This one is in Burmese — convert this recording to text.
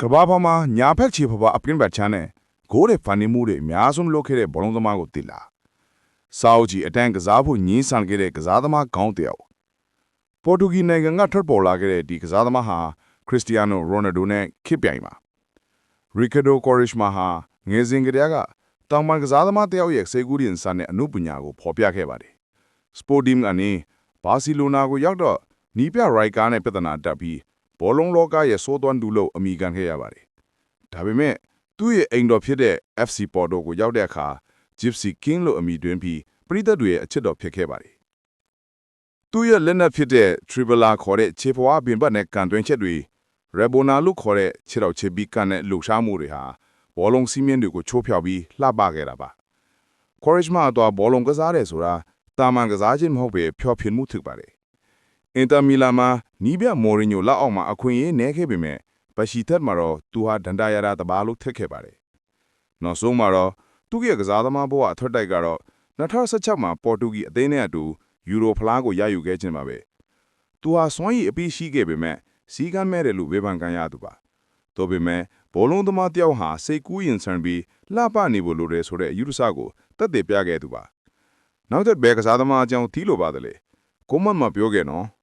ကဘာပေါ်မှာညာဖက်ချီဖွားအပင်းဘတ်ချမ်းနဲ့ဂိုးတဲ့ဖန်နေမှုတွေအများဆုံးလုပ်ခဲ့တဲ့ဘောလုံးသမားကိုသိလာစာအုပ်ကြီးအတန်းကစားဖို့ညှင်းဆန်ခဲ့တဲ့ကစားသမားကောင်းတယောက်ပေါ်တူဂီနိုင်ငံကထွက်ပေါ်လာခဲ့တဲ့ဒီကစားသမားဟာခရစ္စတီယာနိုရိုနယ်ဒိုနဲ့ခေတ်ပြိုင်ပါရီကာဒိုကော်ရစ်မာဟာငယ်စဉ်ကတည်းကတောင်ပန်ကစားသမားတယောက်ရဲ့စေကူးရင်စာနဲ့အမှုပညာကိုဖော်ပြခဲ့ပါတယ်စပိုဒီမ်ကနေဘာစီလိုနာကိုရောက်တော့နီးပြရိုက်ကာနဲ့ပြဿနာတက်ပြီးဘောလုံးလောကရဲ့စိုးသွမ်းသူလို့အမိခံခဲ့ရပါတယ်။ဒါပေမဲ့သူ့ရဲ့အိမ်တော်ဖြစ်တဲ့ FC Porto ကိုရောက်တဲ့အခါ Gypsy King လို့အမည်တွင်ပြီးပရိသတ်တွေရဲ့အချစ်တော်ဖြစ်ခဲ့ပါတယ်။သူ့ရဲ့လက်နက်ဖြစ်တဲ့ Dribbler ခေါ်တဲ့ခြေဖွားပင်ပတ်နဲ့ကန်သွင်းချက်တွေ Rabona လို့ခေါ်တဲ့ခြေတော်ခြေပြီးကန်တဲ့လှူရှားမှုတွေဟာဘောလုံးစီးမြင့်တွေကိုချိုးဖျောက်ပြီးလှပခဲ့တာပါ။ Quaresma တော့ဘောလုံးကစားတယ်ဆိုတာတာမန်ကစားခြင်းမဟုတ်ပဲဖျော်ဖြေမှုဖြစ်ပါတယ်။အင်တာမီလန်မှာနီးပြမော်ရီညိုလက်အောက်မှာအခွင့်အရေးနည်းခဲ့ပေမဲ့ပရှီသက်မှာတော့သူဟာဒန်တာရတာတပါလို့ထက်ခဲ့ပါတယ်။နောက်ဆုံးမှာတော့သူ့ရဲ့ကစားသမားဘဝအထွက်တိုက်ကတော့2016မှာပေါ်တူဂီအသင်းနဲ့အတူယူရိုဖလားကိုရယူခဲ့ခြင်းပါပဲ။သူဟာစွမ်းရည်အပြည့်ရှိခဲ့ပေမဲ့စီးကမ်းမဲ့တယ်လို့ဝေဖန်ခံရသူပါ။သို့ပေမဲ့ဘောလုံးသမားတယောက်ဟာစိတ်ကူးရင်ဆန်ပြီးလှပနေဖို့လိုတယ်ဆိုတဲ့ယူဆကိုတက်တည်ပြခဲ့သူပါ။နောက်ထပ်ဘယ်ကစားသမားအကြောင်းသီးလိုပါသလဲ။ကိုမတ်မပြောခဲ့နော်။